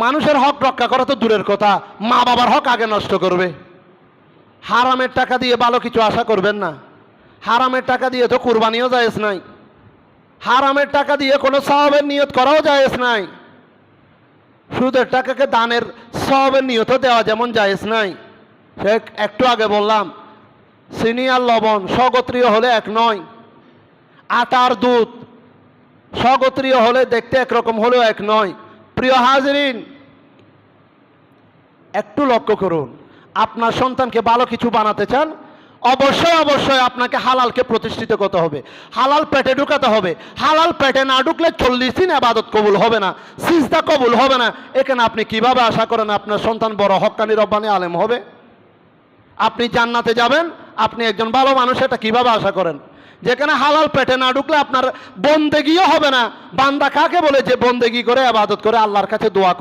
মানুষের হক রক্ষা করা তো দূরের কথা, মা বাবার হক আগে নষ্ট করবে। হারামের টাকা দিয়ে ভালো কিছু আশা করবেন না। হারামের টাকা দিয়ে তো কুরবানিও জায়েজ নাই, হারামের টাকা দিয়ে কোনো সওয়াবের নিয়ত করাও জায়েজ নাই, সুদের টাকাকে দানের সওয়াবের নিয়তও দেওয়া যেমন জায়েজ নাই। একটু আগে বললাম চিনি আর লবণ স্বগোত্রীয় হলে এক নয়, আটা আর দুধ স্বগোত্রীয় হলে দেখতে একরকম হলেও এক নয়। প্রিয় হাজরিন, একটু লক্ষ্য করুন, আপনার সন্তানকে ভালো কিছু বানাতে চান, অবশ্যই অবশ্যই আপনাকে হালালকে প্রতিষ্ঠিত করতে হবে, হালাল পেটে ঢুকাতে হবে। হালাল পেটে না ঢুকলে 40 দিন ইবাদত কবুল হবে না, সিজদা কবুল হবে না। এখানে আপনি কিভাবে আশা করেন আপনার সন্তান বড় হক্কানি রব্বানি আলেম হবে? আপনি জান্নাতে যাবেন, আপনি একজন ভালো মানুষ, এটা কিভাবে আশা করেন? যেখানে হালাল পেটে না ঢুকলে আপনার বন্দেগিও হবে না। বান্দা কাকে বলে যে বন্দেগি করে ইবাদত করে আল্লাহর কাছে দোয়া